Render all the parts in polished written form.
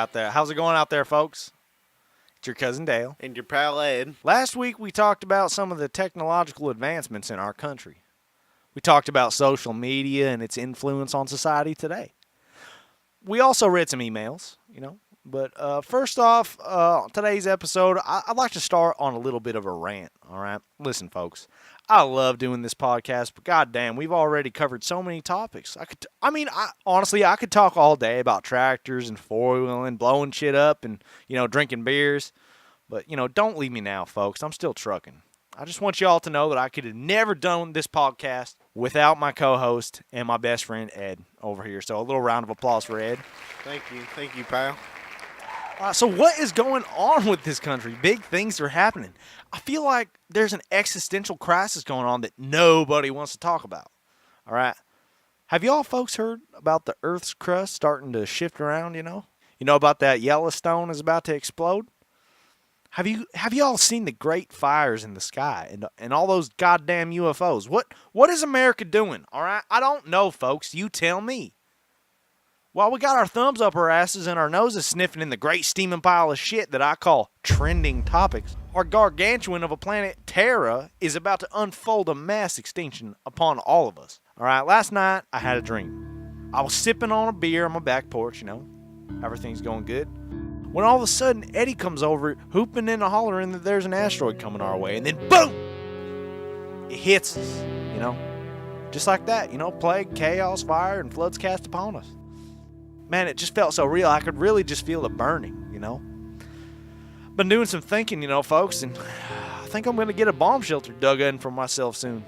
out there? How's it going out there, folks? It's your cousin Dale. And your pal Ed. Last week we talked about some of the technological advancements in our country. We talked about social media and its influence on society today. We also read some emails, But first off, today's episode, I'd like to start on a little bit of a rant, all right? Listen, folks, I love doing this podcast, but goddamn, we've already covered so many topics. Honestly, I could talk all day about tractors and four-wheeling, blowing shit up and, drinking beers. But, don't leave me now, folks. I'm still trucking. I just want you all to know that I could have never done this podcast without my co-host and my best friend, Ed, over here. So a little round of applause for Ed. Thank you, pal. So what is going on with this country? Big things are happening. I feel like there's an existential crisis going on that nobody wants to talk about. All right? Have y'all folks heard about the Earth's crust starting to shift around, You know about that Yellowstone is about to explode? Have you all seen the great fires in the sky and all those goddamn UFOs? What is America doing? All right? I don't know, folks. You tell me. While we got our thumbs up our asses and our noses sniffing in the great steaming pile of shit that I call trending topics, our gargantuan of a planet, Terra, is about to unfold a mass extinction upon all of us. All right, last night I had a dream. I was sipping on a beer on my back porch, Everything's going good. When all of a sudden Eddie comes over, hooping and hollering that there's an asteroid coming our way, and then boom! It hits us, Just like that, plague, chaos, fire, and floods cast upon us. Man, it just felt so real. I could really just feel the burning, Been doing some thinking, folks, and I think I'm going to get a bomb shelter dug in for myself soon.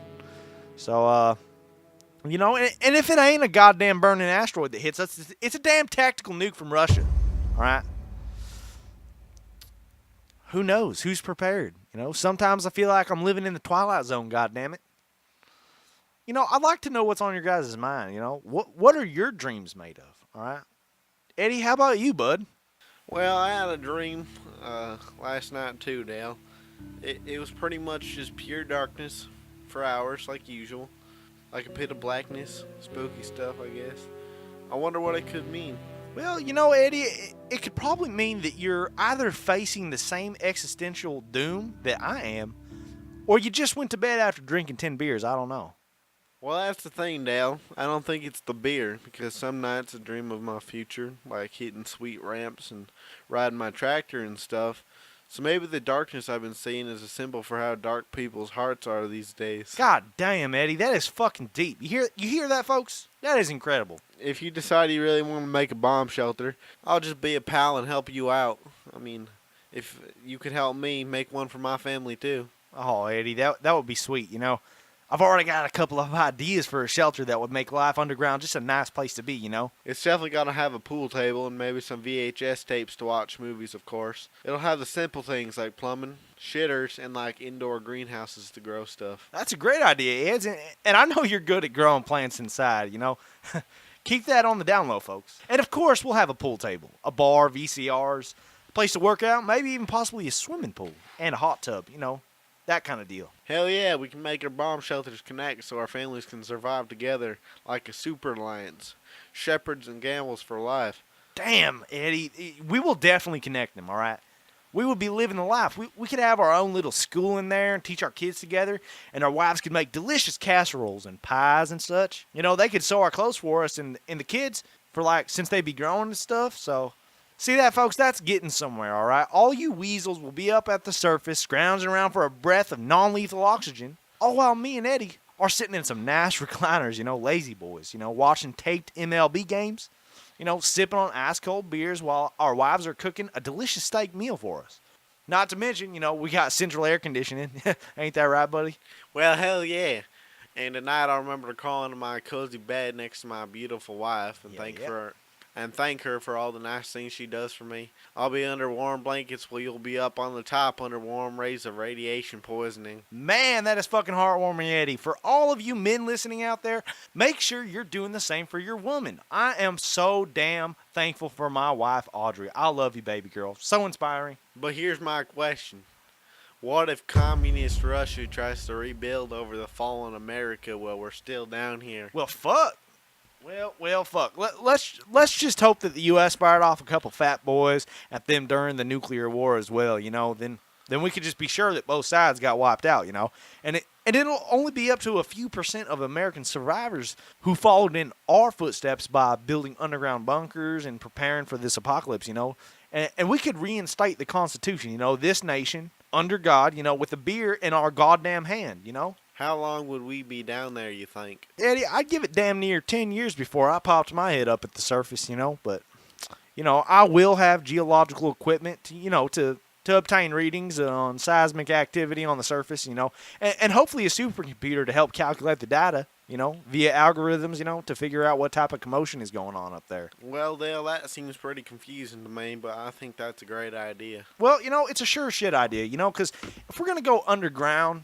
So, and if it ain't a goddamn burning asteroid that hits us, it's a damn tactical nuke from Russia, all right? Who knows? Who's prepared? Sometimes I feel like I'm living in the Twilight Zone, goddammit. I'd like to know what's on your guys' mind, What are your dreams made of, all right? Eddie, how about you, bud? Well, I had a dream last night too, Dale. It was pretty much just pure darkness for hours, like usual. Like a pit of blackness, spooky stuff, I guess. I wonder what it could mean. Well, Eddie, it could probably mean that you're either facing the same existential doom that I am, or you just went to bed after drinking 10 beers. I don't know. Well, that's the thing, Dale. I don't think it's the beer, because some nights I dream of my future, like hitting sweet ramps and riding my tractor and stuff. So maybe the darkness I've been seeing is a symbol for how dark people's hearts are these days. God damn, Eddie, that is fucking deep. You hear that, folks? That is incredible. If you decide you really want to make a bomb shelter, I'll just be a pal and help you out. I mean, if you could help me make one for my family too. Oh, Eddie, that would be sweet, I've already got a couple of ideas for a shelter that would make life underground just a nice place to be, It's definitely got to have a pool table and maybe some VHS tapes to watch movies, of course. It'll have the simple things like plumbing, shitters, and like indoor greenhouses to grow stuff. That's a great idea, Ed. And I know you're good at growing plants inside, Keep that on the down low, folks. And of course, we'll have a pool table, a bar, VCRs, a place to work out, maybe even possibly a swimming pool and a hot tub, that kind of deal. Hell yeah, we can make our bomb shelters connect so our families can survive together like a super alliance. Shepherds and Gambles for life. Damn, Eddie, we will definitely connect them, all right? We would be living the life. We could have our own little school in there and teach our kids together, and our wives could make delicious casseroles and pies and such. They could sew our clothes for us and the kids for since they be growing and stuff, so... See that, folks? That's getting somewhere, all right? All you weasels will be up at the surface, scrounging around for a breath of non-lethal oxygen, all while me and Eddie are sitting in some nice recliners, lazy boys, watching taped MLB games, sipping on ice-cold beers while our wives are cooking a delicious steak meal for us. Not to mention, we got central air conditioning. Ain't that right, buddy? Well, hell yeah. And tonight I'll remember to crawl into my cozy bed next to my beautiful wife and thank her for all the nice things she does for me. I'll be under warm blankets while you'll be up on the top under warm rays of radiation poisoning. Man, that is fucking heartwarming, Eddie. For all of you men listening out there, make sure you're doing the same for your woman. I am so damn thankful for my wife, Audrey. I love you, baby girl. So inspiring. But here's my question. What if communist Russia tries to rebuild over the fallen America while we're still down here? Well, fuck. Well, fuck. Let's just hope that the U.S. fired off a couple fat boys at them during the nuclear war as well. Then we could just be sure that both sides got wiped out. And it'll only be up to a few percent of American survivors who followed in our footsteps by building underground bunkers and preparing for this apocalypse. And we could reinstate the Constitution. This nation under God. With a beer in our goddamn hand. How long would we be down there, you think? Eddie, I'd give it damn near 10 years before I popped my head up at the surface, but, I will have geological equipment, to obtain readings on seismic activity on the surface, and hopefully a supercomputer to help calculate the data, via algorithms, to figure out what type of commotion is going on up there. Well, Dale, that seems pretty confusing to me, but I think that's a great idea. Well, it's a sure shit idea, because if we're going to go underground,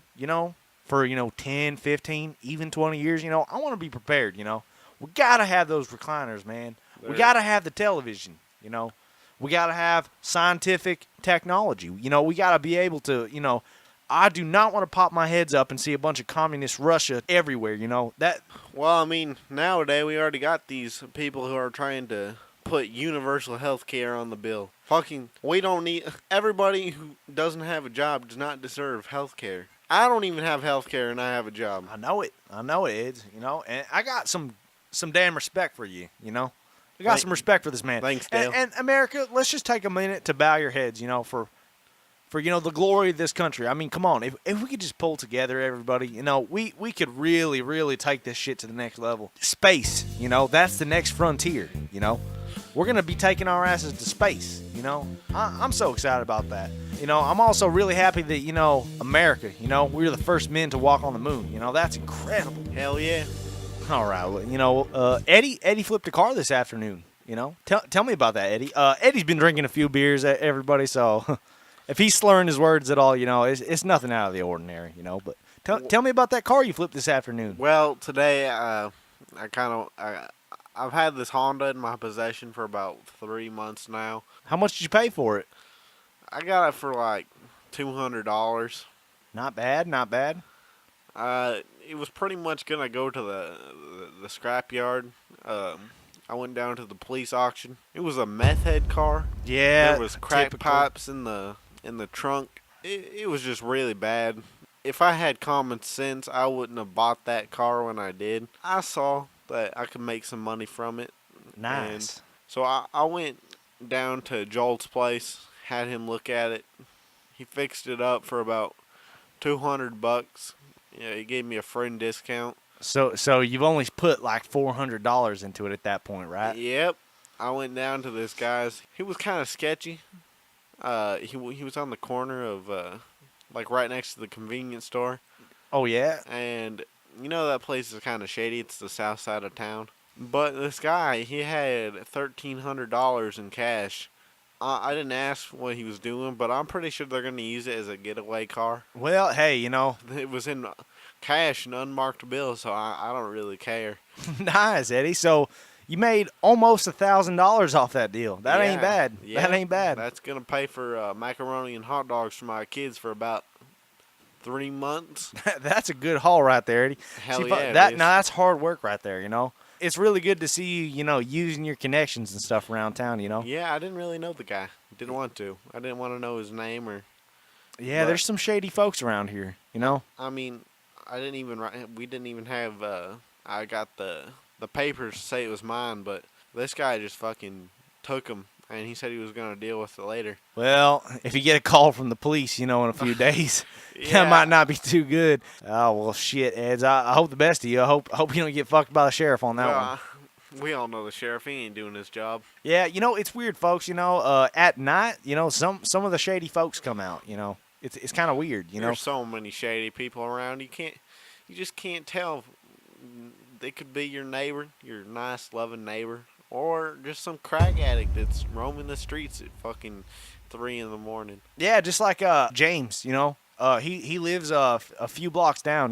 for 10, 15, even 20 years, I want to be prepared. We gotta have those recliners, man. We gotta have the television. We gotta have scientific technology. We gotta be able to. I do not want to pop my heads up and see a bunch of communist Russia everywhere. That. Well, I mean, nowadays we already got these people who are trying to put universal health care on the bill. We don't need. Everybody who doesn't have a job does not deserve health care. I don't even have health care and I have a job. I know it, Eds. And I got some damn respect for you. I got some respect for this man. Thanks, Dale. And America, let's just take a minute to bow your heads. For the glory of this country. I mean, come on. If we could just pull together, everybody. We could really, really take this shit to the next level. Space. That's the next frontier. We're gonna be taking our asses to space. I'm so excited about that. I'm also really happy that, America, we were the first men to walk on the moon. That's incredible. Hell yeah. All right. Well, Eddie flipped a car this afternoon. Tell me about that, Eddie. Eddie's been drinking a few beers, everybody. So if he's slurring his words at all, it's nothing out of the ordinary, But tell me about that car you flipped this afternoon. Well, today, I've had this Honda in my possession for about 3 months now. How much did you pay for it? I got it for like $200. Not bad. It was pretty much gonna go to the scrap yard. I went down to the police auction. It was a meth head car. Yeah, there was crack typical. pipes in the trunk. It was just really bad. If I had common sense, I wouldn't have bought that car when I did. I saw that I could make some money from it. Nice. And so I went down to Joel's place, had him look at it. He fixed it up for about $200. Yeah, he gave me a friend discount. So you've only put like $400 into it at that point, right? Yep. I went down to this guy's. He was kind of sketchy. He was on the corner of like right next to the convenience store. Oh yeah. And that place is kind of shady. It's the south side of town. But this guy, he had $1,300 in cash. I didn't ask what he was doing, but I'm pretty sure they're going to use it as a getaway car. Well, hey, It was in cash and unmarked bills, so I don't really care. Nice, Eddie. So you made almost $1,000 off that deal. That ain't bad. Yeah, that ain't bad. That's going to pay for macaroni and hot dogs for my kids for about 3 months. That's a good haul right there, Eddie. Hell yeah. Now that's hard work right there, It's really good to see you, using your connections and stuff around town, Yeah, I didn't really know the guy. Didn't want to. I didn't want to know his name or. Yeah, there's some shady folks around here, I mean, we didn't even have. I got the papers to say it was mine, but this guy just fucking took them, and he said he was gonna deal with it later. Well, if you get a call from the police, in a few days, Yeah. that might not be too good. Oh well, shit, Eds. I hope the best of you. I hope you don't get fucked by the sheriff on that one. We all know the sheriff. He ain't doing his job. Yeah, it's weird, folks. At night, some of the shady folks come out. It's kind of weird. There's so many shady people around. You just can't tell. They could be your neighbor, your nice, loving neighbor, or just some crack addict that's roaming the streets at fucking 3 in the morning. Yeah, just like James. He lives a few blocks down.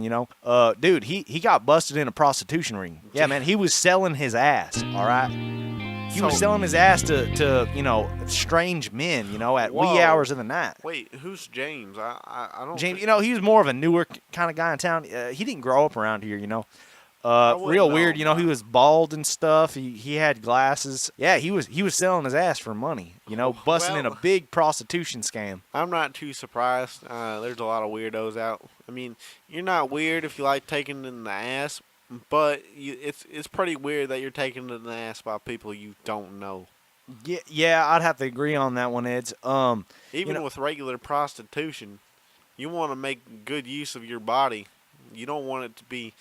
Dude, he got busted in a prostitution ring. Yeah, man, he was selling his ass. All right. He was selling his ass to strange men, at wee hours of the night. Wait, who's James? I don't. James, he was more of a newer kind of guy in town. He didn't grow up around here, wouldn't Real know weird. him, You know, he bro. was bald and stuff. He had glasses. Yeah, he was selling his ass for money. You know, busting in a Well- big prostitution scam. I'm not too surprised. There's a lot of weirdos out. I mean, you're not weird if you like taking it in the ass, but it's pretty weird that you're taking it in the ass by people you don't know. Yeah, I'd have to agree on that one, Eds. Even know- with regular prostitution, you want to make good use of your body. You don't want it to be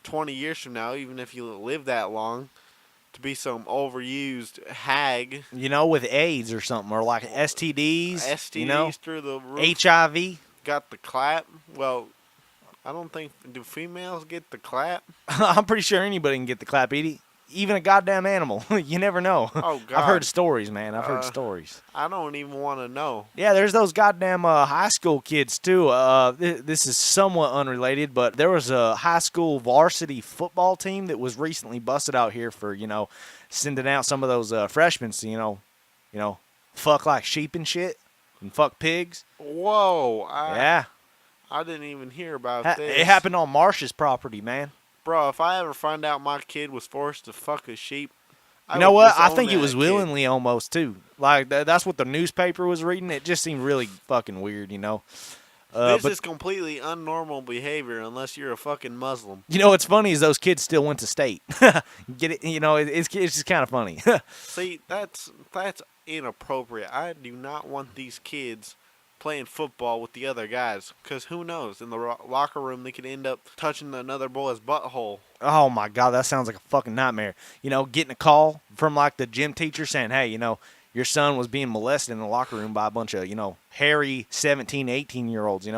20 years from now, even if you live that long, to be some overused hag. You know, with AIDS or something, or like STDs. STDs You know, through the roof. HIV. Got the clap. Well, I don't think, do females get the clap? I'm pretty sure anybody can get the clap, Edie. Even a goddamn animal. You never know. Oh, God. I've heard stories, man. I've heard Uh, stories. I don't even want to know. Yeah, there's those goddamn high school kids, too. This is somewhat unrelated, but there was a high school varsity football team that was recently busted out here for, sending out some of those freshmen to, fuck like sheep and shit and fuck pigs. Whoa. Yeah. I didn't even hear about Ha- this. It happened on Marsh's property, man. Bro, if I ever find out my kid was forced to fuck a sheep, You know what? I disown think it that was kid. willingly almost, too. Like, that's what the newspaper was reading. It just seemed really fucking weird, This but is completely unnormal behavior unless you're a fucking Muslim. what's funny is those kids still went to state. Get it? It's just kind of funny. See, that's inappropriate. I do not want these kids playing football with the other guys, because who knows? In the locker room, they could end up touching another boy's butthole. Oh my God, that sounds like a fucking nightmare. Getting a call from like the gym teacher saying, hey, your son was being molested in the locker room by a bunch of, hairy 17, 18-year-olds,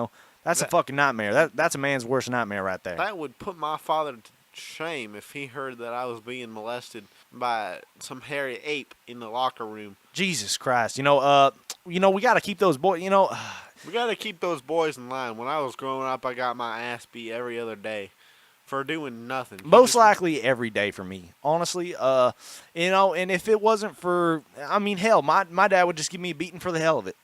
That's a fucking nightmare. That's a man's worst nightmare right there. That would put my father to shame if he heard that I was being molested by some hairy ape in the locker room. Jesus Christ. We got to keep those boys, We got to keep those boys in line. When I was growing up, I got my ass beat every other day for doing nothing. most likely every day for me, honestly. And if it wasn't for, hell, my dad would just give me a beating for the hell of it,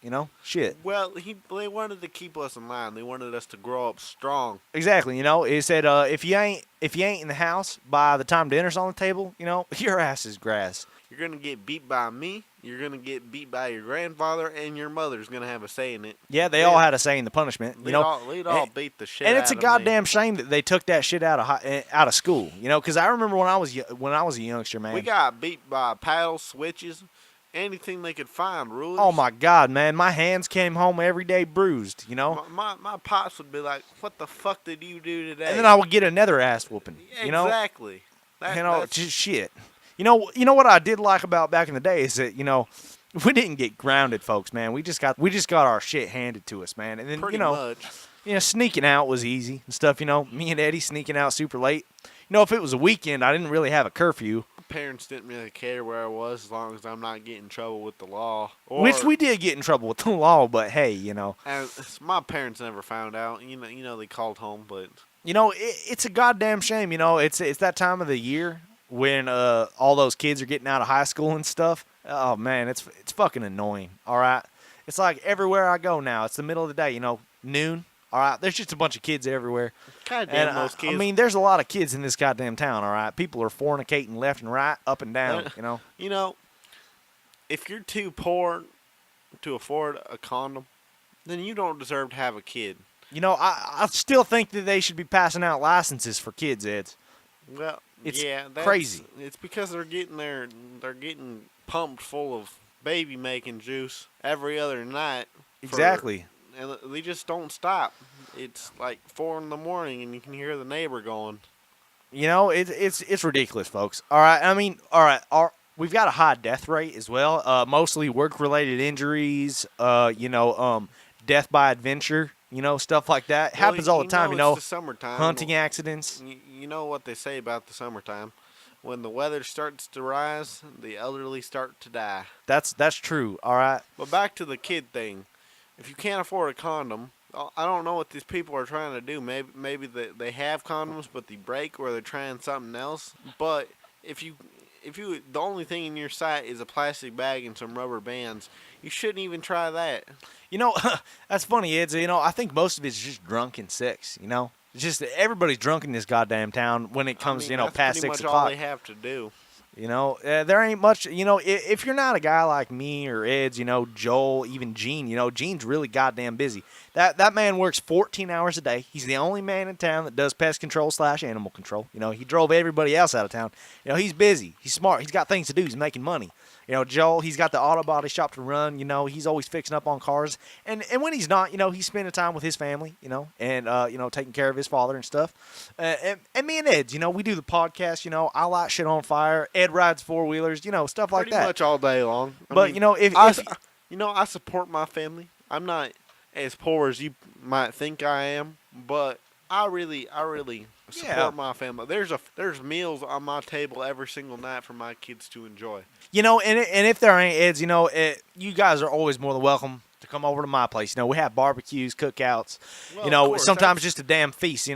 shit. Well, they wanted to keep us in line. They wanted us to grow up strong. Exactly, he said, if you ain't in the house by the time dinner's on the table, your ass is grass. You're going to get beat by me. You're going to get beat by your grandfather, and your mother's going to have a say in it. Yeah, they all had a say in the punishment, They'd all beat the shit out of me. And it's a goddamn shame that they took that shit out of school, because I remember when I was a youngster, man. We got beat by paddles, switches, anything they could find, rulers. Oh my God, man, my hands came home every day bruised, My pops would be like, what the fuck did you do today? and then I would get another ass whooping, Exactly. That's- just shit. You know what I did like about back in the day is that we didn't get grounded, folks, man. We just got our shit handed to us, man. And then pretty much. sneaking out was easy and stuff. Me and Eddie sneaking out super late. If it was a weekend, I didn't really have a curfew, Parents didn't really care where I was as long as I'm not getting in trouble with the law. which we did get in trouble with the law. But hey, And my parents never found out. They called home, but it's a goddamn shame. It's that time of the year when all those kids are getting out of high school and stuff. Oh man, it's fucking annoying. All right, it's like everywhere I go now. It's the middle of the day, noon. All right, there's just a bunch of kids everywhere. goddamn And those kids. there's a lot of kids in this goddamn town. All right, people are fornicating left and right, up and down. If you're too poor to afford a condom, then you don't deserve to have a kid. I still think that they should be passing out licenses for kids, Eds. Well, It's that's crazy. It's because they're getting pumped full of baby making juice every other night. Exactly. And they just don't stop. It's like 4 in the morning, and you can hear the neighbor going. It's ridiculous, folks. All right, all right. We've got a high death rate as well. Mostly work-related injuries. Death by adventure. Stuff like that happens all the time. It's the summertime. Hunting accidents. You know what they say about the summertime. When the weather starts to rise, the elderly start to die. That's true. All right. But back to the kid thing. If you can't afford a condom, I don't know what these people are trying to do. Maybe they have condoms, but they break, or they're trying something else. But if you the only thing in your sight is a plastic bag and some rubber bands, you shouldn't even try that. That's funny, Eds. I think most of it's just drunk and sex. Just everybody's drunk in this goddamn town when it comes, that's past pretty 6 much all o'clock. they have to do. There ain't much. If you're not a guy like me or Ed's, Joel, even Gene, Gene's really goddamn busy. That man works 14 hours a day. He's the only man in town that does pest control / animal control. He drove everybody else out of town. He's busy. He's smart. He's got things to do. He's making money. Joel, he's got the auto body shop to run. He's always fixing up on cars. And when he's not, he's spending time with his family, and, taking care of his father and stuff. And me and Ed, we do the podcast. I light shit on fire. Ed rides 4-wheelers, stuff like Pretty that. much all day long. I I support my family. I'm not as poor as you might think I am, but I really support my family. There's meals on my table every single night for my kids to enjoy. And if there ain't Ed's, you guys are always more than welcome to come over to my place. We have barbecues, cookouts. Well, of course, sometimes just a damn feast.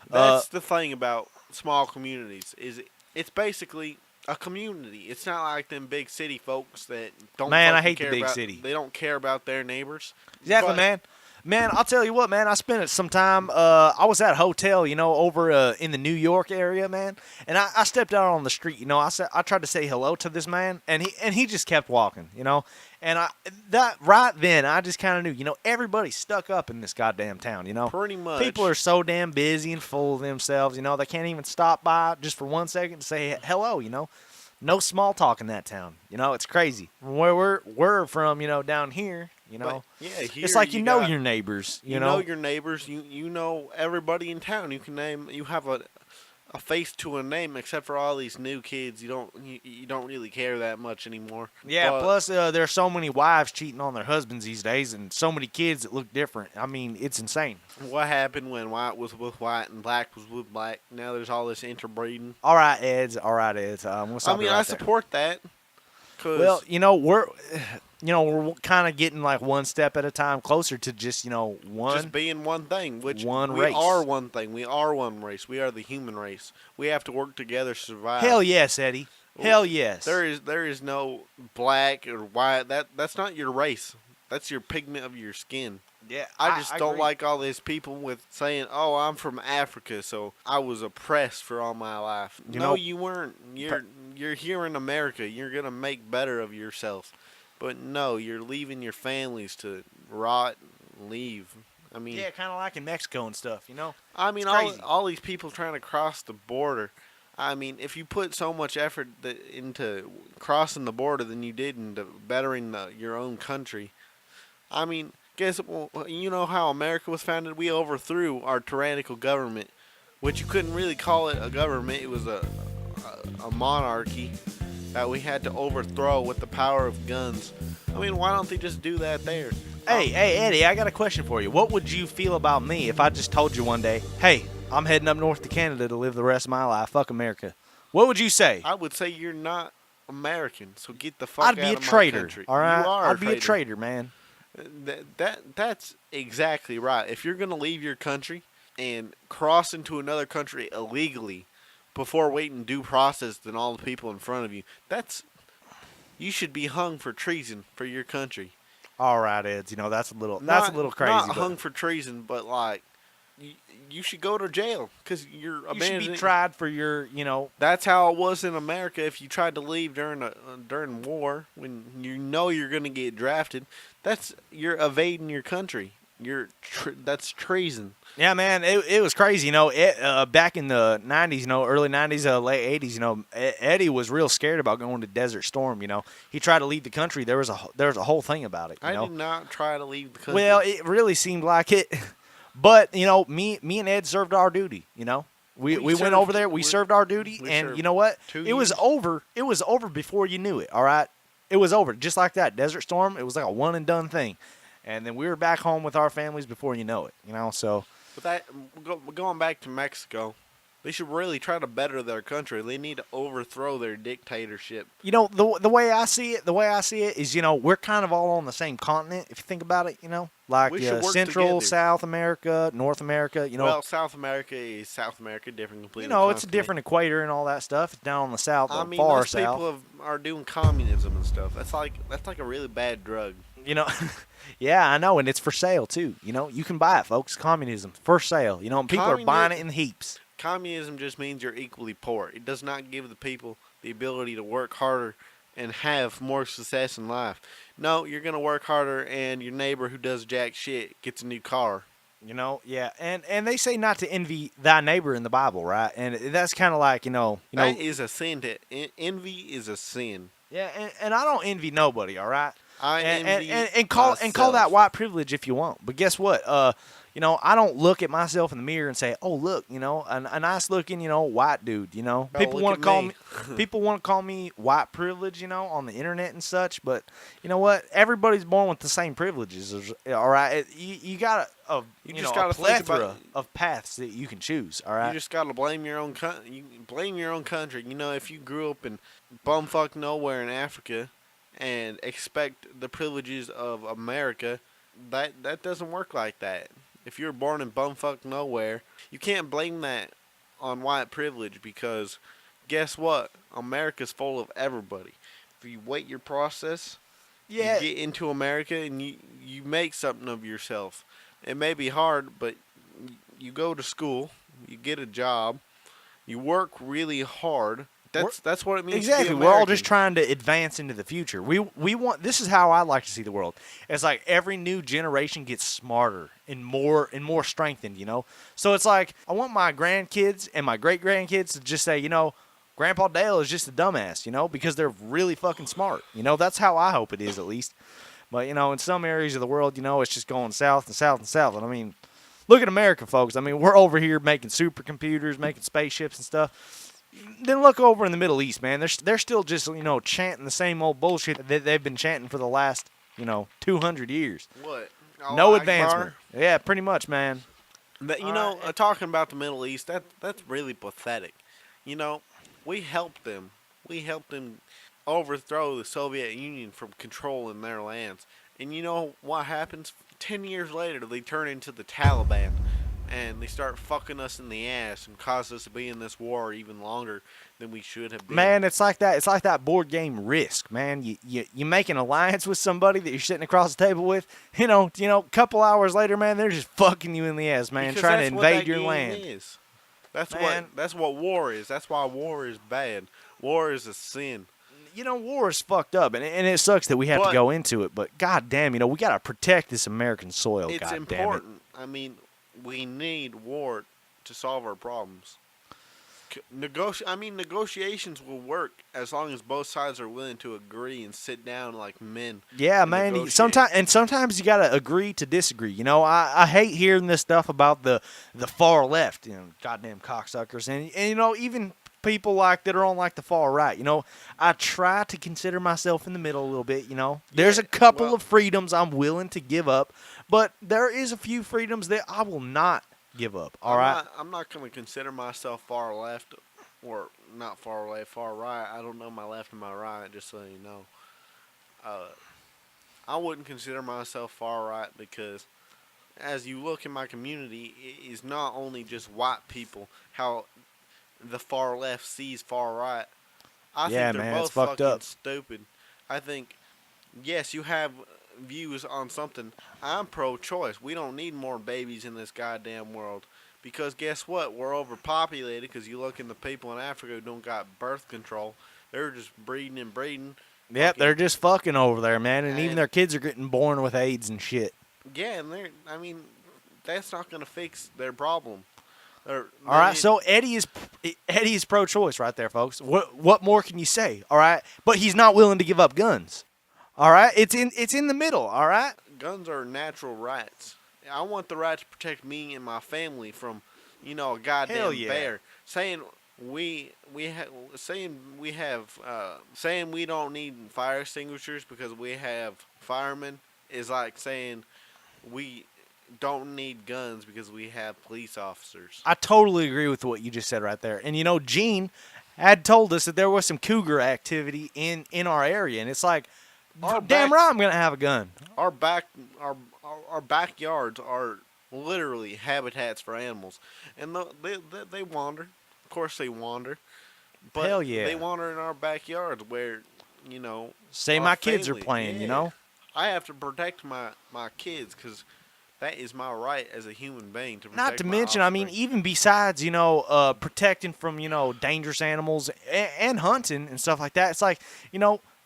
That's the thing about small communities is it's basically a community. It's not like them big city folks that don't. Man, I fucking hate the care big about, city. They don't care about their neighbors. Exactly, But- man. Man, I'll tell you what, man. I spent some time. I was at a hotel, over in the New York area, man. And I stepped out on the street. I tried to say hello to this man, and he just kept walking. And right then I just kind of knew. Everybody's stuck up in this goddamn town. Pretty much. People are so damn busy and full of themselves. They can't even stop by just for 1 second to say hello. No small talk in that town. It's crazy. Where we're from, down here. But, yeah, here it's like got- your neighbors. You know your neighbors. You know everybody in town. You can name. You have a face to a name, except for all these new kids. You don't really care that much anymore. Yeah. But Plus, there are so many wives cheating on their husbands these days, and so many kids that look different. I mean, it's insane. what happened when white was with white and black was with black? Now there's all this interbreeding. All right, Eds. We'll stop you right I there. support that. 'Cause Well, we're kind of getting like one step at a time closer to just one. just being one thing, which one we race. are one thing. We are one race. We are the human race. We have to work together to survive. Hell yes, Eddie. Hell yes. There is no black or white. That's not your race. That's your pigment of your skin. Yeah, I just don't agree. like all these people with saying, "Oh, I'm from Africa, so I was oppressed for all my life." No, you weren't. You're here in America. You're gonna make better of yourself, but no, you're leaving your families to rot and leave. I mean, Yeah, kind of like in Mexico and stuff. I mean, it's crazy. all these people trying to cross the border. I mean, if you put so much effort into crossing the border than you did into bettering your own country, I mean, you know how America was founded? We overthrew our tyrannical government, which you couldn't really call it a government. It was a monarchy that we had to overthrow with the power of guns. I mean, why don't they just do that there? Hey, Eddie, I got a question for you. What would you feel about me if I just told you one day, hey, I'm heading up north to Canada to live the rest of my life. Fuck America. What would you say? I would say you're not American, so get the fuck I'd out be a of my traitor. country. All right, You are I'd be a traitor, man. That's exactly right. If you're gonna leave your country and cross into another country illegally before waiting due process than all the people in front of you, you should be hung for treason for your country. All right, Eds. That's a little crazy. Not but hung for treason, but like you should go to jail because you're you abandoning. should be tried for your, That's how it was in America. If you tried to leave during war, when you know you're going to get drafted, you're evading your country. That's treason. Yeah, man, it was crazy. Back in the 90s, early 90s, late 80s, Eddie was real scared about going to Desert Storm. He tried to leave the country. There was a whole thing about it. I did not try to leave the country. Well, it really seemed like it. But me and Ed served our duty. We went over there. We served our duty, and you know what? It was over. It was over before you knew it. All right, it was over just like that. Desert Storm. It was like a one and done thing, and then we were back home with our families before you know it. So. But going back to Mexico, they should really try to better their country. They need to overthrow their dictatorship. The way I see it is, we're kind of all on the same continent. If you think about it, like We should work Central, together. South America, North America. Well, South America is South America, different completely. it's a continent. different equator and all that stuff. It's down on the south, I mean, far those south. people are doing communism and stuff. That's like a really bad drug. You know, yeah, I know, and it's for sale too. You know, you can buy it, folks. Communism for sale. You know, and people are buying it in heaps. Communism just means you're equally poor. It does not give the people the ability to work harder and have more success in life. No, you're gonna work harder, and your neighbor who does jack shit gets a new car. You know, yeah, and they say not to envy thy neighbor in the Bible, right? And that's kind of like That is a sin. Envy is a sin. yeah, and I don't envy nobody, all right. I envy And call that myself. white privilege if you want. But guess what? I don't look at myself in the mirror and say, "Oh, look, a nice looking, white dude." Oh, People look want at to call me. me, people want to call me white privilege, on the internet and such. But you know what? Everybody's born with the same privileges. All right, you got a Gotta think plethora about. of paths that you can choose. All right. You just gotta blame your own you blame your own country. If you grew up in bumfuck nowhere in Africa and expect the privileges of America, that doesn't work like that. If you're born in bumfuck nowhere, you can't blame that on white privilege because guess what? America's full of everybody. If you wait your process, you Yeah, get into America and you make something of yourself. It may be hard, but you go to school, you get a job, you work really hard. That's what it means to be exactly. We're all just American. trying to advance into the future. We want. This is how I like to see the world. It's like every new generation gets smarter and more strengthened. So it's like I want my grandkids and my great grandkids to just say, Grandpa Dale is just a dumbass. Because they're really fucking smart. That's how I hope it is at least. But in some areas of the world, it's just going south and south and south. And I mean, look at America, folks. I mean, we're over here making supercomputers, making spaceships and stuff. Then look over in the Middle East, man. They're still just chanting the same old bullshit that they've been chanting for the last 200 years. What? No Allah advancement. Akbar? Yeah, pretty much, man. Talking about the Middle East, that's really pathetic. You know, we helped them. We helped them overthrow the Soviet Union from controlling their lands. And you know what happens? 10 years later, they turn into the Taliban, and they start fucking us in the ass and cause us to be in this war even longer than we should have been. Man, it's like that. It's like that board game Risk, man. You make an alliance with somebody that you're sitting across the table with. A couple hours later, man, they're just fucking you in the ass, man, Because trying to that's what invade that your game land. is. That's Man. what war is. That's why war is bad. War is a sin. War is fucked up, and it sucks that we have to But- go into it. But goddamn, we got to protect this American soil. It's God damn it. important. I mean, we need war to solve our problems. Negotiations will work as long as both sides are willing to agree and sit down like men. Yeah, and man. negotiate. Sometimes you gotta agree to disagree. I hate hearing this stuff about the far left. Goddamn cocksuckers, and even people that are on the far right. I try to consider myself in the middle a little bit. There's a couple of freedoms I'm willing to give up, but there is a few freedoms that I will not give up. All right. I'm not going to consider myself far left or not far left, far right. I don't know my left and my right, just so you know. I wouldn't consider myself far right because as you look in my community, it is not only just white people, how the far left sees far right. I Yeah, think they're man, both it's fucked fucking up. stupid. I think, yes, you have views on something. I'm pro-choice. We don't need more babies in this goddamn world. Because guess what? We're overpopulated because you look in the people in Africa who don't got birth control. They're just breeding and breeding. Yep, they're just fucking over there, man, and even And- their kids are getting born with AIDS and shit. Yeah, and that's not going to fix their problem. All right, so Eddie is pro-choice right there, folks. What more can you say? All right, but he's not willing to give up guns. All right, it's in the middle. All right. Guns are natural rights. I want the right to protect me and my family from, a goddamn Hell yeah. bear. Saying saying we don't need fire extinguishers because we have firemen is like saying we don't need guns because we have police officers. I totally agree with what you just said right there. And Gene had told us that there was some cougar activity in our area, and it's like, damn right, I'm gonna have a gun. Our backyards are literally habitats for animals, and they wander. Of course, they wander. But Hell yeah. they wander in our backyards where Say our my kids are family- playing. yeah. I have to protect my kids because that is my right as a human being to protect Not to my mention, I mean, offspring. even besides, protecting from, dangerous animals and hunting and stuff like that, it's like,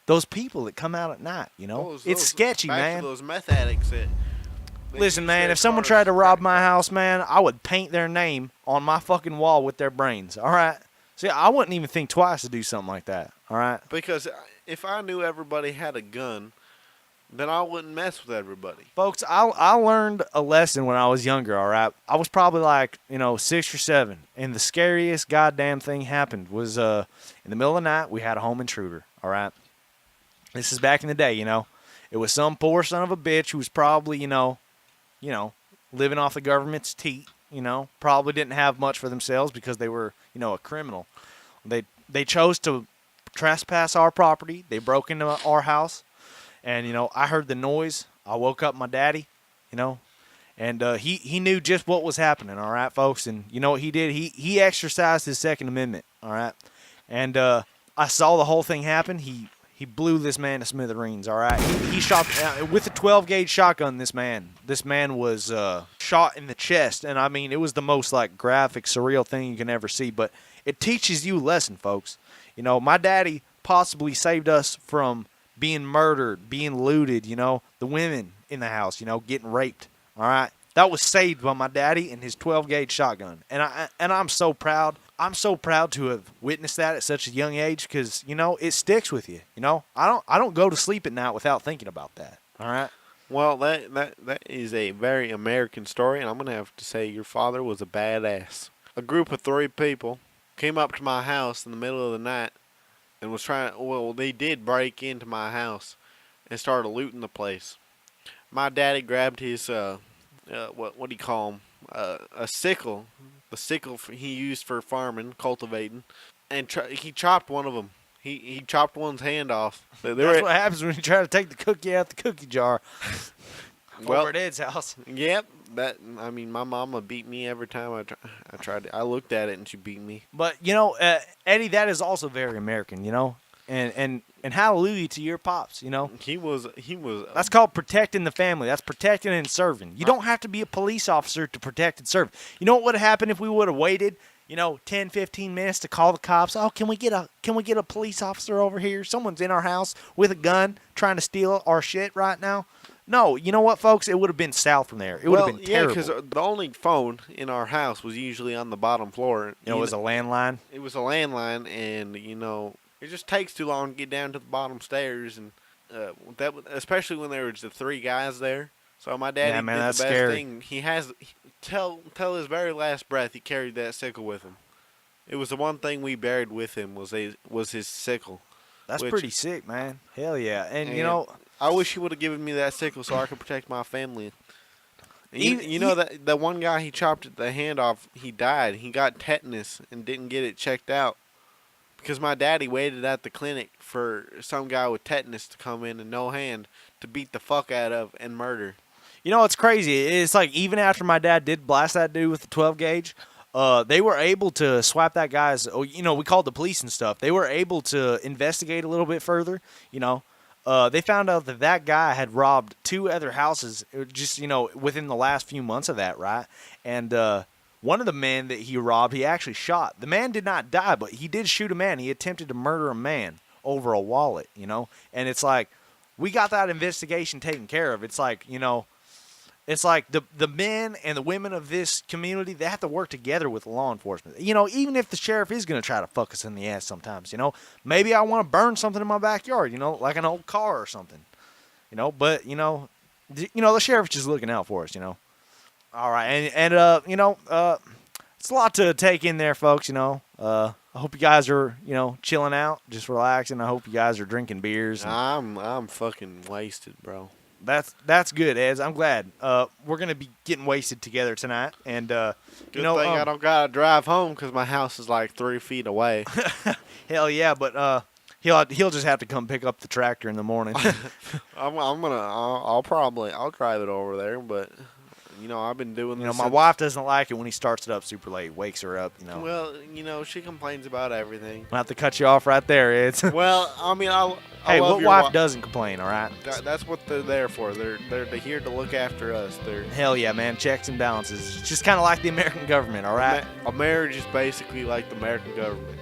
those people that come out at night, it's sketchy, back man. to those meth addicts that Listen, use man, their if someone cars tried to for rob crack my cocaine. house, man, I would paint their name on my fucking wall with their brains, all right? See, I wouldn't even think twice to do something like that, all right? Because if I knew everybody had a gun, then I wouldn't mess with everybody. Folks, I learned a lesson when I was younger, all right? I was probably like, 6 or 7, and the scariest goddamn thing happened was in the middle of the night, we had a home intruder, all right? This is back in the day, It was some poor son of a bitch who was probably, living off the government's teat, probably didn't have much for themselves because they were, a criminal. They chose to trespass our property. They broke into our house. And, I heard the noise. I woke up my daddy, and he knew just what was happening, all right, folks? And you know what he did? He exercised his Second Amendment, all right? And I saw the whole thing happen. He blew this man to smithereens, all right? He shot, with a 12-gauge shotgun, this man was shot in the chest. And, I mean, it was the most, graphic, surreal thing you can ever see. But it teaches you a lesson, folks. My daddy possibly saved us from being murdered, being looted, the women in the house, getting raped, all right? That was saved by my daddy and his 12-gauge shotgun. And I'm so proud. I'm so proud to have witnessed that at such a young age because, it sticks with you, I don't go to sleep at night without thinking about that, all right? Well, that is a very American story, and I'm going to have to say your father was a badass. A group of 3 people came up to my house in the middle of the night and was they did break into my house and started looting the place. My daddy grabbed his, what do you call them? A sickle. The sickle he used for farming, cultivating, and he chopped one of them. He chopped one's hand off. That's what happens when you try to take the cookie out the cookie jar. Well, over at Ed's house. Yep. My mama beat me every time I tried to. I looked at it and she beat me. But, Eddie, that is also very American, And hallelujah to your pops, He was. That's called protecting the family. That's protecting and serving. You don't have to be a police officer to protect and serve. You know what would have happened if we would have waited, 10, 15 minutes to call the cops? Oh, can we get a police officer over here? Someone's in our house with a gun trying to steal our shit right now. No, you know what, folks? It would have been south from there. It would have been terrible. Yeah, because the only phone in our house was usually on the bottom floor. It was a landline. It was a landline, and it just takes too long to get down to the bottom stairs, and especially when there was the 3 guys there. So my daddy did the best scary. thing. Till his very last breath, he carried that sickle with him. It was the one thing we buried with him was his sickle. That's pretty sick, man. Hell yeah. And I wish he would have given me that sickle so I could protect my family. That the one guy he chopped the hand off, he died. He got tetanus and didn't get it checked out. Because my daddy waited at the clinic for some guy with tetanus to come in and no hand to beat the fuck out of and murder. It's crazy. It's like even after my dad did blast that dude with the 12 gauge, they were able to swap that guy's, we called the police and stuff. They were able to investigate a little bit further, They found out that guy had robbed 2 other houses just, within the last few months of that, right? And one of the men that he robbed, he actually shot. The man did not die, but he did shoot a man. He attempted to murder a man over a wallet, And it's like, we got that investigation taken care of. It's like, it's like the men and the women of this community, they have to work together with law enforcement. Even if the sheriff is going to try to fuck us in the ass sometimes, maybe I want to burn something in my backyard, like an old car or something, but, the sheriff's just looking out for us, All right. And it's a lot to take in there, folks, I hope you guys are, chilling out, just relaxing. I hope you guys are drinking beers. I'm fucking wasted, bro. That's good, Ez. I'm glad. We're gonna be getting wasted together tonight, and good thing I don't gotta drive home because my house is like 3 feet away. Hell yeah, but he'll just have to come pick up the tractor in the morning. I'll drive it over there, but I've been doing this. My wife doesn't like it when he starts it up super late, wakes her up, Well, she complains about everything. I'll have to cut you off right there, Ed. Well, I mean, Hey, love what your wife doesn't complain, all right? That's what they're there for. They're here to look after us. Hell yeah, man. Checks and balances. It's just kind of like the American government, all right? A marriage is basically like the American government.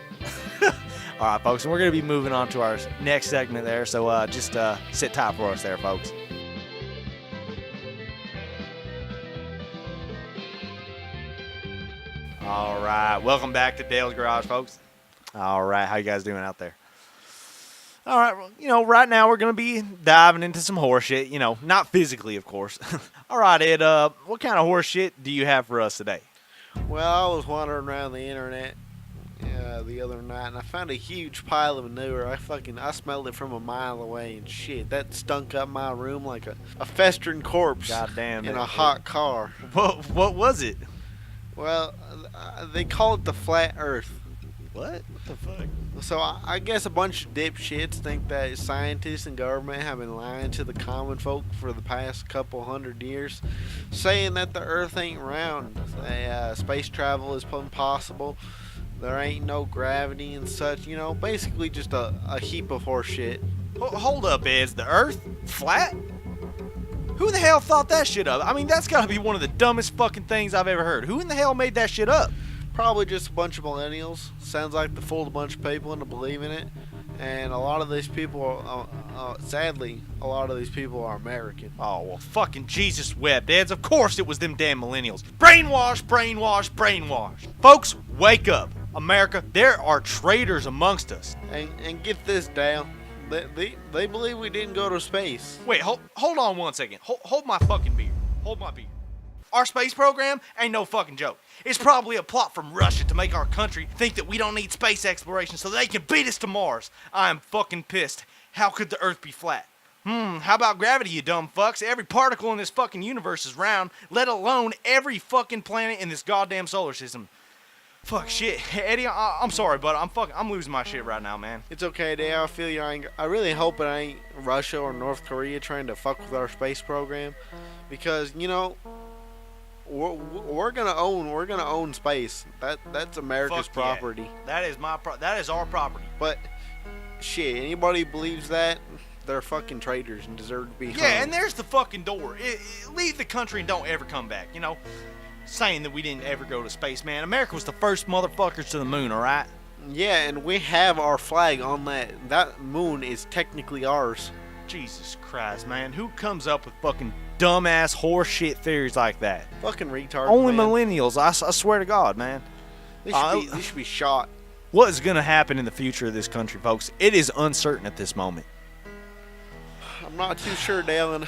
All right, folks, and we're going to be moving on to our next segment there, so just sit tight for us there, folks. All right, welcome back to Dale's Garage, folks. All right, how you guys doing out there? All right, well, right now we're going to be diving into some horse shit, not physically, of course. All right, Ed, what kind of horse shit do you have for us today? Well, I was wandering around the internet the other night, and I found a huge pile of manure. I smelled it from a mile away, and shit, that stunk up my room like a festering corpse. Goddamn, in a hot car. What was it? Well, they call it the flat Earth. What the fuck? So I guess a bunch of dipshits think that scientists and government have been lying to the common folk for the past couple hundred years, saying that the Earth ain't round, space travel is impossible, there ain't no gravity and such. Basically just a heap of horse shit. Hold up, Ed. Is the Earth flat? Who the hell thought that shit up? I mean, that's gotta be one of the dumbest fucking things I've ever heard. Who in the hell made that shit up? Probably just a bunch of millennials. Sounds like they fooled a bunch of people into believing it. And a lot of these people, sadly, a lot of these people are American. Oh, well, fucking Jesus wept, Eds. Of course it was them damn millennials. Brainwash, brainwash, brainwash. Folks, wake up. America, there are traitors amongst us. And get this down. They believe we didn't go to space. Wait, hold on one second. Hold my fucking beer. Hold my beer. Our space program ain't no fucking joke. It's probably a plot from Russia to make our country think that we don't need space exploration so they can beat us to Mars. I am fucking pissed. How could the Earth be flat? How about gravity, you dumb fucks? Every particle in this fucking universe is round, let alone every fucking planet in this goddamn solar system. Fuck shit. Eddie, I'm sorry, but I'm losing my shit right now, man. It's okay, Dale. I feel you. I really hope it ain't Russia or North Korea trying to fuck with our space program, because we're gonna own space. That's America's property. That is our property. But shit, anybody who believes that, they're fucking traitors and deserve to be hung. Yeah, and there's the fucking door. Leave the country and don't ever come back. Saying that we didn't ever go to space, man. America was the first motherfuckers to the moon, all right? Yeah, and we have our flag on that. That moon is technically ours. Jesus Christ, man. Who comes up with fucking dumbass horseshit theories like that? Fucking retards, Only man. Millennials, I swear to God, man. They should be shot. What is going to happen in the future of this country, folks? It is uncertain at this moment. I'm not too sure, Dalen.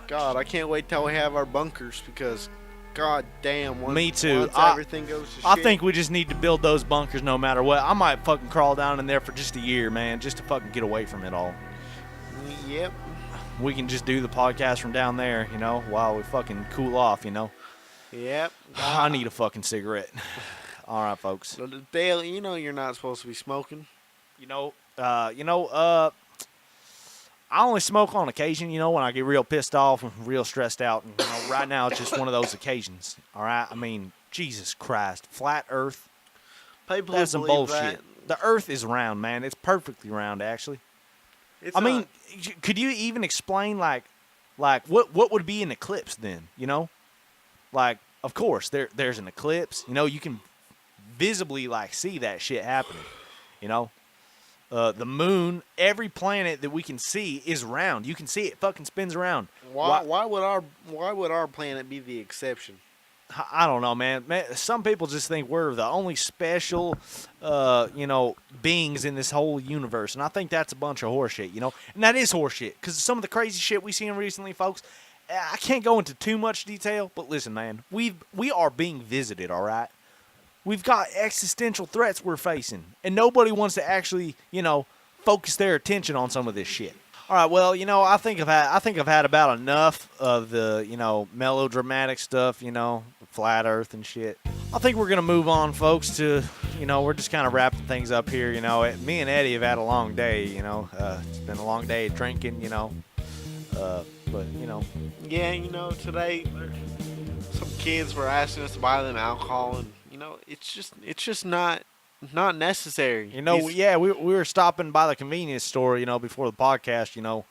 God, I can't wait till we have our bunkers, because God damn. Me too. Once everything goes to I shit. think we just need to build those bunkers no matter what. I might fucking crawl down in there for just a year, man, just to fucking get away from it all. Yep. We can just do the podcast from down there, while we fucking cool off, Yep. I need a fucking cigarette. All right, folks. Dale, you're not supposed to be smoking. I only smoke on occasion, when I get real pissed off and real stressed out. And, right now it's just one of those occasions. All right? I mean, Jesus Christ. Flat Earth. People That's some bullshit. That. The Earth is round, man. It's perfectly round, actually. I mean, could you even explain, like what would be an eclipse then, Like, of course, there's an eclipse. You can visibly, see that shit happening, The moon, every planet that we can see is round. You can see it fucking spins around. Why would our planet be the exception? I don't know, man. Some people just think we're the only special, beings in this whole universe, and I think that's a bunch of horseshit, And that is horseshit, because some of the crazy shit we've seen recently, folks. I can't go into too much detail, but listen, man, we are being visited, all right? We've got existential threats we're facing, and nobody wants to actually, focus their attention on some of this shit. All right, well, I think I've had about enough of the, melodramatic stuff, flat Earth and shit. I think we're gonna move on, folks. To, we're just kind of wrapping things up here. Me and Eddie have had a long day. It's been a long day of drinking. But Yeah, today some kids were asking us to buy them alcohol, and it's just not necessary. Yeah, we were stopping by the convenience store, before the podcast,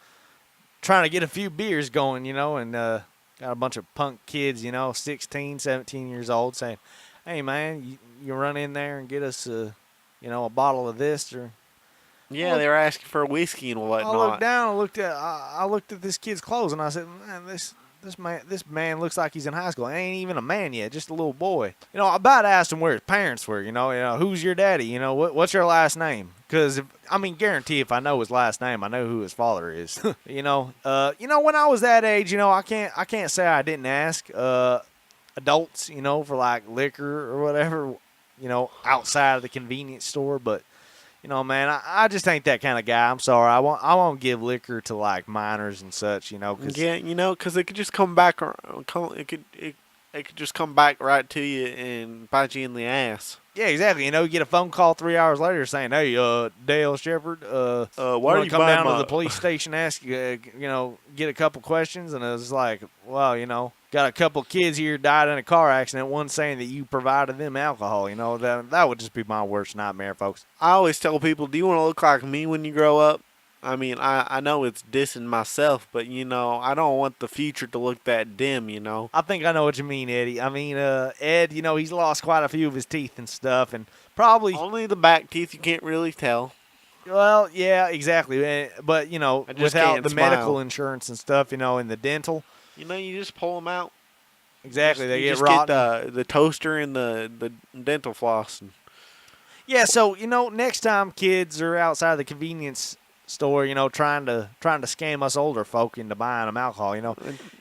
trying to get a few beers going, and got a bunch of punk kids, 16, 17 years old, saying, "Hey, man, you run in there and get us, a bottle of this or." Yeah, they were asking for whiskey and whatnot. I looked down. I looked at this kid's clothes, and I said, "Man, this man looks like he's in high school. He ain't even a man yet, just a little boy." I about asked him where his parents were. Who's your daddy? What's your last name? Because guarantee if I know his last name, I know who his father is. When I was that age, I can't say I didn't ask adults, for like liquor or whatever, outside of the convenience store, but. Man, I just ain't that kind of guy. I'm sorry. I won't give liquor to like minors and such. Because it could just come back. It could just come back right to you and bite you in the ass. Yeah, exactly. You get a phone call 3 hours later saying, "Hey, Dale Shepard, why are you come down to the police station, ask get a couple questions?" And it was like, well, got a couple kids here died in a car accident. One saying that you provided them alcohol. That would just be my worst nightmare, folks. I always tell people, do you want to look like me when you grow up? I know it's dissing myself, but, I don't want the future to look that dim, I think I know what you mean, Eddie. Ed, he's lost quite a few of his teeth and stuff, and probably... Only the back teeth, you can't really tell. Well, yeah, exactly. But, without the medical insurance and stuff, and the dental... you just pull them out. Exactly, they get rotten. Get the toaster and the dental floss. Yeah, so, next time kids are outside the convenience store, trying to scam us older folk into buying them alcohol,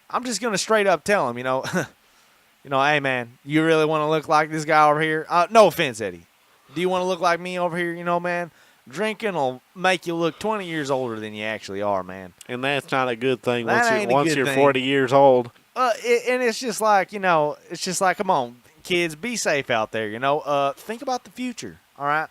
I'm just going to straight up tell them, hey, man, you really want to look like this guy over here? No offense, Eddie. Do you want to look like me over here? Man, drinking will make you look 20 years older than you actually are, man. And that's not a good thing once you're 40 years old. And it's just like, come on, kids, be safe out there, think about the future, all right?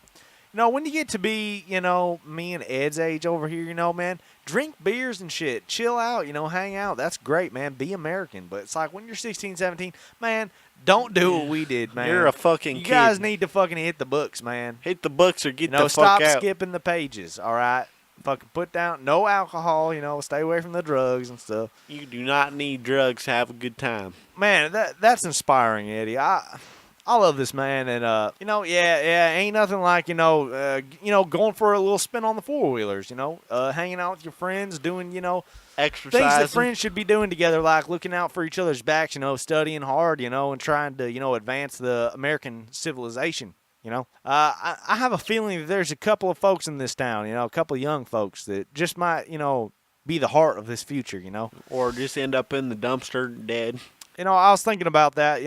When you get to be, me and Ed's age over here, man, drink beers and shit. Chill out, hang out. That's great, man. Be American. But it's like when you're 16, 17, man, don't do what we did, man. You're a fucking kid. You guys need to fucking hit the books, man. Hit the books or get the fuck stop out. Skipping the pages, all right? Fucking put down no alcohol, stay away from the drugs and stuff. You do not need drugs to have a good time. Man, that's inspiring, Eddie. I love this man, and ain't nothing like going for a little spin on the four wheelers, hanging out with your friends, doing exercising. Things that friends should be doing together, like looking out for each other's backs, studying hard, and trying to advance the American civilization. I have a feeling that there's a couple of folks in this town, a couple of young folks that just might be the heart of this future, or just end up in the dumpster dead. I was thinking about that,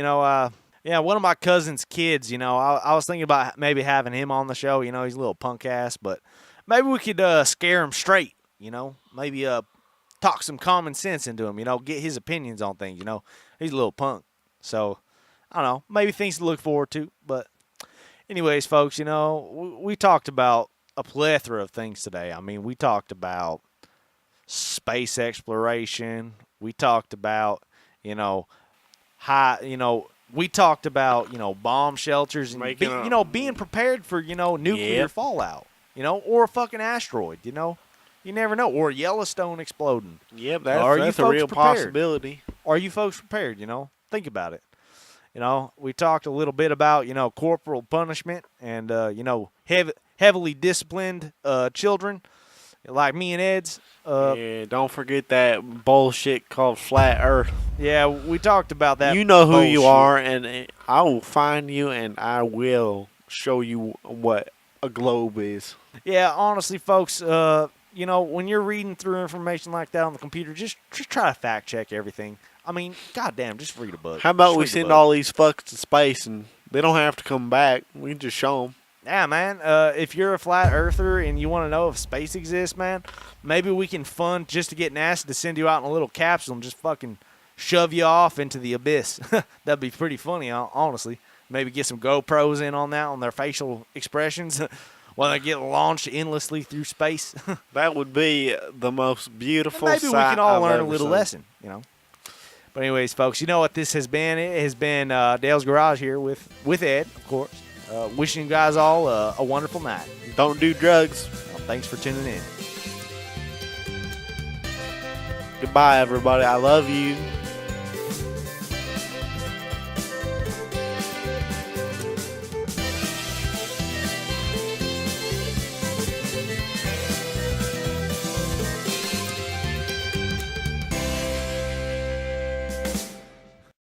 Yeah, one of my cousin's kids, I was thinking about maybe having him on the show. He's a little punk ass, but maybe we could scare him straight, maybe talk some common sense into him, get his opinions on things, He's a little punk. So, I don't know, maybe things to look forward to. But anyways, folks, we talked about a plethora of things today. We talked about space exploration. We talked about, we talked about, bomb shelters and, being prepared for, nuclear fallout, or a fucking asteroid, You never know. Or Yellowstone exploding. Yep, that's a real possibility. Are you folks prepared, Think about it. We talked a little bit about, corporal punishment and, heavily disciplined children like me and Ed's. Don't forget that bullshit called flat Earth. Yeah, we talked about that. You know who you are, and I will find you, and I will show you what a globe is. Yeah, honestly, folks, when you're reading through information like that on the computer, just try to fact check everything. Goddamn, just read a book. How about we send all these fucks to space, and they don't have to come back. We can just show them. Yeah, man, if you're a flat earther and you want to know if space exists, man, maybe we can fund just to get NASA to send you out in a little capsule and just fucking shove you off into the abyss. That'd be pretty funny, honestly. Maybe get some GoPros in on that, on their facial expressions while they get launched endlessly through space. That would be the most beautiful maybe sight we can all I've learn a ever little seen. lesson, But anyways, folks, you know what this has been? It has been Dale's Garage here with Ed, of course. Wishing you guys all a wonderful night. Don't do drugs. Thanks for tuning in. Goodbye, everybody. I love you.